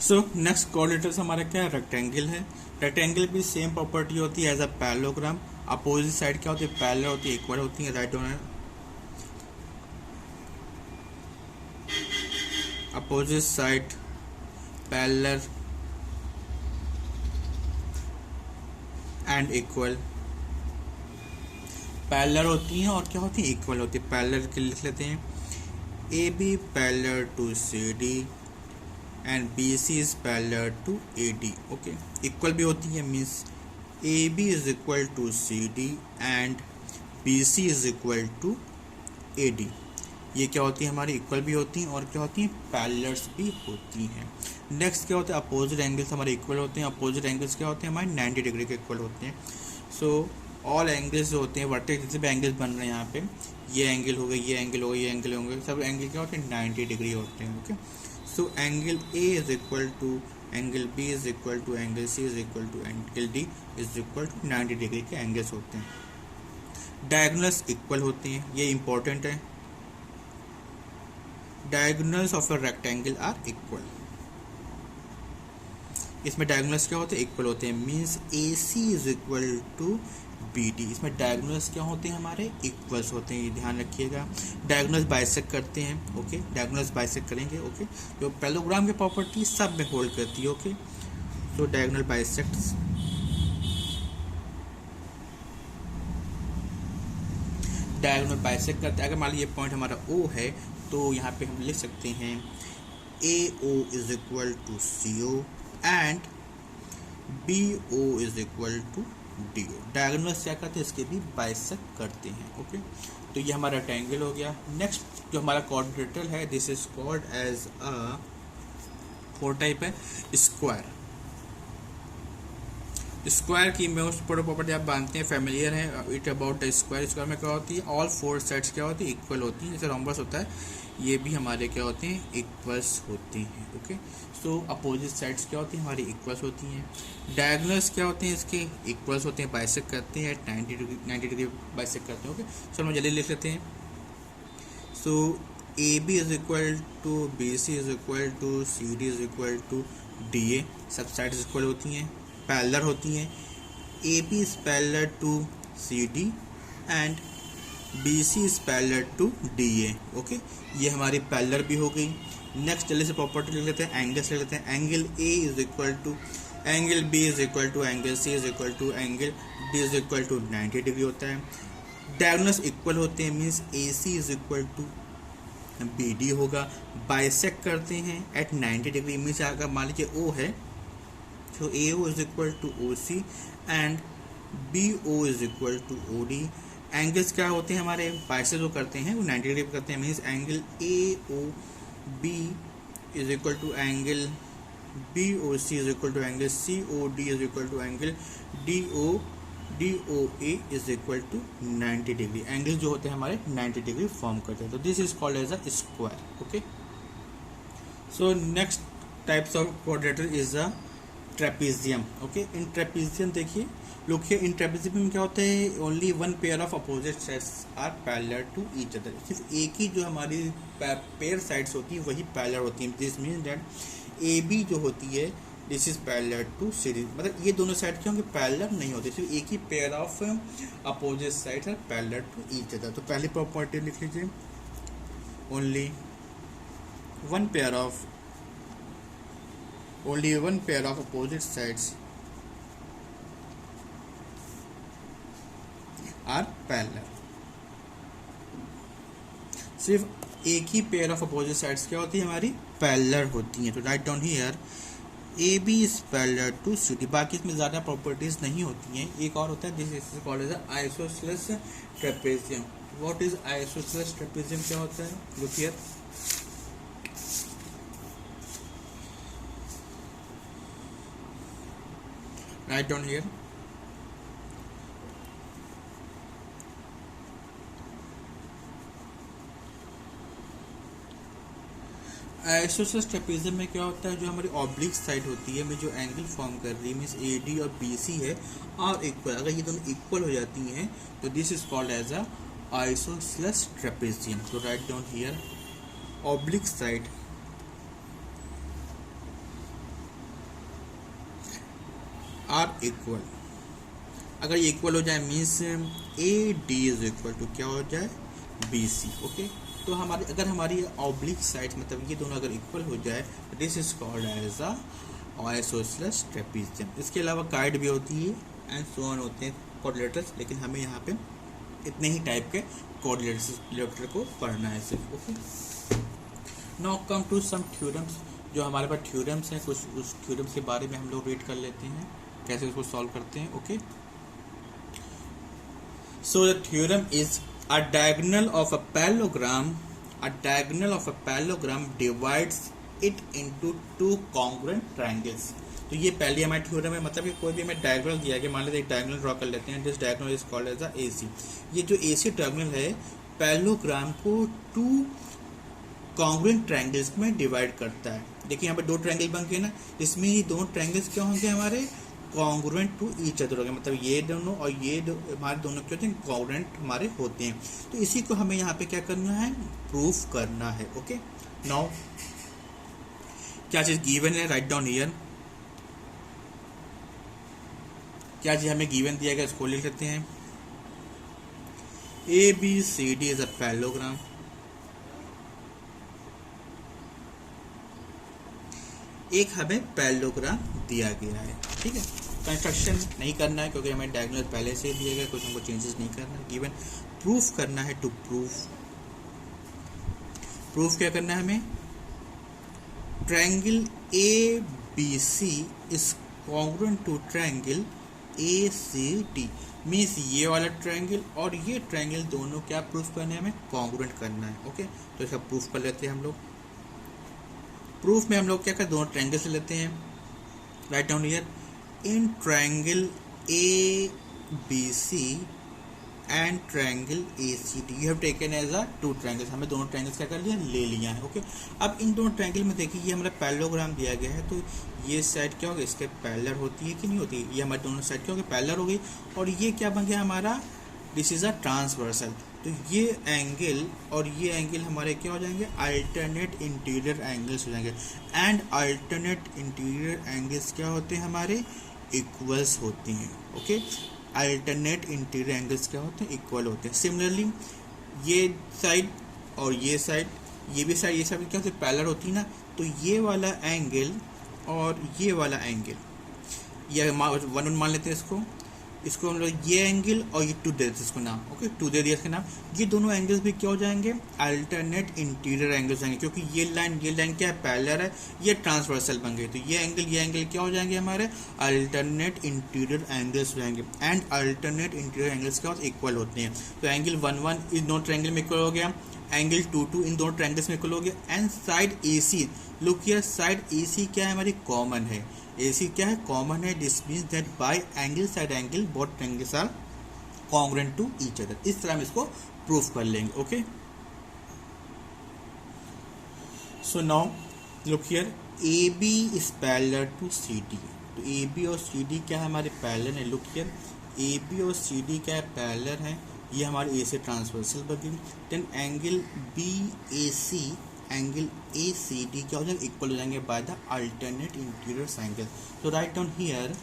So next coordinators हमारा क्या है, रेक्टेंगल है। रेक्टेंगल भी सेम प्रॉपर्टी होती है as a parallelogram. Opposite side क्या होती है, पैरेलल होती है, इक्वल होती है। Right on opposite side parallel and equal. Parallel होती हैं और क्या होती है, इक्वल होती है। पैरेलल के लिख लेते हैं, A B parallel to C D and B C is parallel to A D. Okay, equal भी होती है, means A B is equal to C D and B C is equal to A D. ये क्या होती है, हमारी equal भी होती हैं और क्या होती हैं, पैरेलल्स भी होती हैं। नेक्स्ट क्या होता है, अपोजिट एंगल्स हमारे इक्वल होते हैं। अपोजिट एंगल्स क्या होते हैं, हमारे 90 डिग्री के इक्वल होते हैं। सो ऑल एंगल्स जो होते हैं, वर्टेक्स जितने भी एंगल्स बन रहे हैं यहाँ पे, ये एंगल हो गए, ये एंगल हो गए, ये एंगल होंगे, सब एंगल क्या होते हैं, 90 डिग्री होते हैं। Okay, so angle A is equal to angle B is equal to angle C is equal to angle D is equal to 90 degree के एंगल्स होते हैं। डायगोनल्स इक्वल होते हैं, ये इंपॉर्टेंट है। Diagonals of a rectangle are equal. इसमें diagonals क्या होते हैं, इक्वल होते हैं, means A C is equal to B D. इसमें डायगोनल्स क्या होते हैं, हमारे इक्वल्स होते हैं, ये ध्यान रखिएगा। डायगोनल्स बाइसेक्ट करते हैं। ओके, डायगोनल्स बाइसेक्ट करेंगे। ओके, जो पैरेललोग्राम की प्रॉपर्टी सब में होल्ड करती है। ओके, तो डायगोनल बाइसेक्ट्स, डायगोनल बाइसेक्ट करते हैं। अगर मान लीजिए ये पॉइंट हमारा ओ है तो यहाँ पे हम लिख सकते हैं A O is equal to C O and B O is equal to D O. Diagonals क्या करते हैं, इसके भी बाइसेक्ट करते हैं। ओके, तो ये हमारा रेक्टेंगल हो गया। नेक्स्ट जो हमारा क्वाड्रिलेटरल है, this is called as a, four type है, स्क्वायर। स्क्वायर की मोस्ट इंपोर्टेंट प्रॉपर्टी आप जानते हैं, फेमिलियर है it about the square. Square में क्या होती है, ऑल फोर साइड्स क्या होती है, इक्वल होती हैं। जैसे रोम्बस होता है, ये भी हमारे क्या होते हैं, इक्वल्स होती हैं। ओके, सो अपोजिट साइड्स क्या होती हैं, हमारी इक्वल्स होती हैं। डायगोनल्स क्या होते हैं, इसके इक्वल्स होते हैं, बाइसेक्ट करते हैं, 90 डिग्री बाइसेक्ट करते हैं। ओके, सो हम जल्दी लिख लेते हैं। So A B is equal to B C is equal to C D is equal to D A. सब साइड्स इक्वल होती हैं, पैरेलल होती हैं। A B is parallel to C D and B C is parallel to D A. Okay, ये हमारी parallel भी हो गई। नेक्स्ट जल्दी से प्रॉपर्टी लिख लेते हैं, एंगल्स लिख लेते हैं। Angle A is equal to angle B is equal to angle C is equal to angle D is equal to 90 degree होता है। डायगोनल्स इक्वल होते हैं, means A C is equal to B D होगा। Bisect करते हैं eight 90 degree, means अगर मान लीजिए ओ है तो A O is equal to O C and B O is equal to O D. Angles क्या होते हैं हमारे, बाइसेक्ट जो करते हैं वो 90 डिग्री करते हैं, means angle A O B is equal to angle B O C is equal to angle C O D is equal to angle D O A is equal to 90 degree. Angle जो होते हैं हमारे 90 degree form करते हैं, तो this is called as a square. Okay, so next types of quadrilateral is a trapezium. Okay, in trapezium देखिए, लोग in trapezium में क्या होता है, only one pair of opposite sides are parallel to each other. सिर्फ एक ही जो हमारी पेयर साइड्स होती है वही पैरेलल होती है। This means that A B जो होती है this is parallel to C D, मतलब ये दोनों साइड क्या होंगे, पैरेलल नहीं होते, सिर्फ एक ही pair of opposite sides are parallel to each other. तो पहली प्रॉपर्टी लिख लीजिए, only one pair of opposite sides are parallel। सिर्फ एक ही पेयर ऑफ अपोजिट साइड्स क्या होती है, हमारी पैरेलल होती हैं। तो right down here A B is parallel to C D. बाकी इसमें ज़्यादा प्रॉपर्टीज नहीं होती हैं। एक और होता है, this is called as isosceles trapezium. What is isosceles trapezium, क्या होता है, look here. Write down here, isosceles trapezium में क्या होता है, जो हमारी ऑब्लिक साइड होती है में जो एंगल फॉर्म कर रही है, मीन्स ए डी और बी सी है और इक्वल, अगर ये दोनों इक्वल हो जाती हैं तो this is called as a isosceles trapezium. तो right down here, oblique side are equal, अगर ये इक्वल हो जाए means A D is equal to क्या हो जाए बी सी। ओके, तो हमारी अगर हमारी ऑब्लिक साइड मतलब ये दोनों अगर इक्वल हो जाए this is called as a isosceles trapezium. इसके अलावा काइड भी होती है एंड सो ऑन होते हैं क्वाड्रिलेटरल्स, लेकिन हमें यहाँ पे इतने ही टाइप के क्वाड्रिलेटर को पढ़ना है सिर्फ। Okay, now come to some theorems, जो हमारे पास थ्योरम्स हैं कुछ, उस थ्योरम्स के बारे में हम लोग रीड कर लेते हैं कैसे उसको सॉल्व करते हैं। Okay, so the theorem is a diagonal of a parallelogram divides it into two congruent triangles। तो ये पहली हमारी थ्योरम है, मतलब कि कोई भी हमें डायगोनल दिया गया, मान लेते एक डायगोनल ड्रॉ कर लेते हैं, this diagonal is called as a AC। ये जो AC डायगोनल है पैरेललोग्राम को टू कॉन्ग्रुएंट ट्रायंगल्स में डिवाइड करता है। देखिए यहाँ पे दो ट्रायंगल बन गए ना, इसमें ये दोनों ट्रायंगल्स क्या होंगे हमारे कॉन्ग्रुएंट टू ईच अदर हो गए, मतलब ये दोनों और ये हमारे दोनों क्या होते हैं कॉन्ग्रुएंट हमारे होते हैं। तो इसी को हमें यहाँ पे क्या करना है प्रूफ करना है। ओके, नाउ क्या चीज गिवन है, राइट डाउन हियर, क्या चीज हमें गिवन दिया गया इसको लिख लेते हैं। ABCD इज अ पैरेललोग्राम, एक हमें पैरेललोग्राम दिया गया है। ठीक है, कंस्ट्रक्शन नहीं करना है क्योंकि हमें डायगोनल पहले से दिया गया, कुछ हमको चेंजेस नहीं करना है। गिवन प्रूफ करना है, टू प्रूफ क्या करना है हमें, triangle ABC is congruent to triangle ACD, means ये वाला ट्रायंगल और ये ट्रायंगल दोनों क्या प्रूफ करना है हमें कॉन्ग्रुएंट करना है। ओके, तो इसका प्रूफ कर लेते हैं हम लोग। प्रूफ में हम लोग क्या करते हैं दोनों ट्रायंगल से लेते हैं, right down here in triangle ABC and triangle ACD you have taken as a two triangles, हमें दोनों ट्रायंगल्स क्या कर लिया ले लिया है। ओके, अब इन दोनों ट्रायंगल में देखिए ये हमारा पैरेललोग्राम दिया गया है, तो ये साइड क्या होगा इसके पैरेलल होती है कि नहीं होती, ये हमारे दोनों साइड क्या होगी पैरेलल हो गई, और ये क्या बन गया हमारा दिस इज अ ट्रांसवर्सल। तो ये एंगल और ये एंगल हमारे क्या हो जाएंगे अल्टरनेट इंटीरियर एंगल्स हो जाएंगे, एंड अल्टरनेट इंटीरियर एंगल्स क्या होते हैं हमारे इक्वल्स होती हैं। ओके, अल्टरनेट इंटीरियर एंगल्स क्या होते हैं इक्वल होते हैं। सिमिलरली ये साइड और ये साइड, ये भी साइड ये साइड क्या होती है पैरेलल होती है ना, तो ये वाला एंगल और ये वाला एंगल ये वन मान लेते हैं इसको हम लोग ये एंगल और ये टू दे देते इसको नाम। ओके, टू दे दिया इसका नाम, ये दोनों एंगल्स भी क्या हो जाएंगे अल्टरनेट इंटीरियर एंगल्स आएंगे, क्योंकि ये लाइन क्या है पैरेलल है, ये ट्रांसवर्सल बन गई, तो ये एंगल क्या हो जाएंगे हमारे अल्टरनेट इंटीरियर एंगल्स हो जाएंगे, एंड अल्टरनेट इंटीरियर एंगल्स क्या होते इक्वल होते हैं। तो एंगल 1 इन दोनों ट्रायंगल में इक्वल हो गया, एंगल 2 इन दोनों ट्रायंगल्स में इक्वल हो गया, and side AC look here, side AC क्या है हमारी कॉमन है, AC क्या है कॉमन है, this means that by angle side angle both triangles are congruent to each other. इस तरह हम इसको प्रूफ कर लेंगे। Okay, so now look here AB is parallel to CD, तो AB और CD क्या है हमारे पैरेलल है। लुक हियर AB और CD क्या है पैरेलल है, ये हमारे A से ट्रांसवर्सल बन गई, then angle BAC angle ACD क्या हो जाएंगे इक्वल हो जाएंगे by the alternate interior angle. तो right down here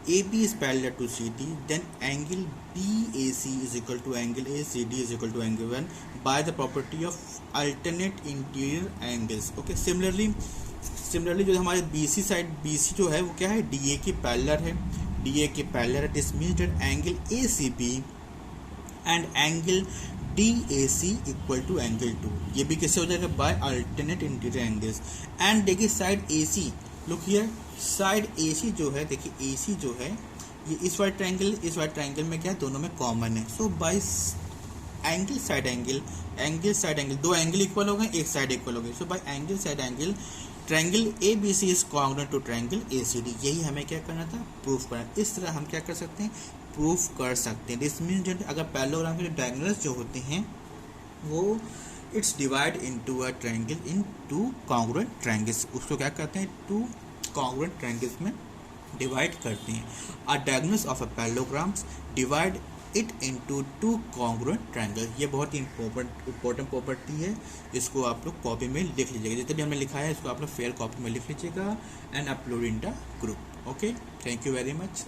AB is parallel to CD, then angle BAC is equal to angle ACD is equal to angle 1 by the property of alternate interior angles. Okay, similarly जो हमारे BC side BC जो है वो क्या है DA के parallel है, DA के पैरेलल है, this means that angle ACB and angle DAC equal to angle 2, ये भी कैसे हो जाएगा by alternate interior angles. And देखिए side AC, look here side AC जो है, देखिए AC जो है ये इस वाइट ट्रायंगल में क्या है दोनों में कॉमन है, so by angle side angle दो एंगल इक्वल हो गए, एक साइड इक्वल हो गई, so by angle side angle triangle ABC is congruent to triangle ACD, यही हमें क्या करना था प्रूफ करना। इस तरह हम क्या कर सकते हैं प्रूफ कर सकते हैं। दिस मीन्स अगर पैरेललोग्राम के डायगोनल्स जो होते हैं वो its divide into a triangle in two congruent triangles, उसको क्या करते हैं टू कॉन्ग्रुएंट ट्रायंगल्स में डिवाइड करते हैं। A diagonals of a parallelograms divide it into two congruent triangle. ये बहुत ही इंपॉर्टेंट प्रॉपर्टी है, इसको आप लोग कॉपी में लिख लीजिएगा, जितने भी हमने लिखा है इसको आप लोग फेयर कॉपी में लिख लीजिएगा and upload in the group. Okay, thank you very much.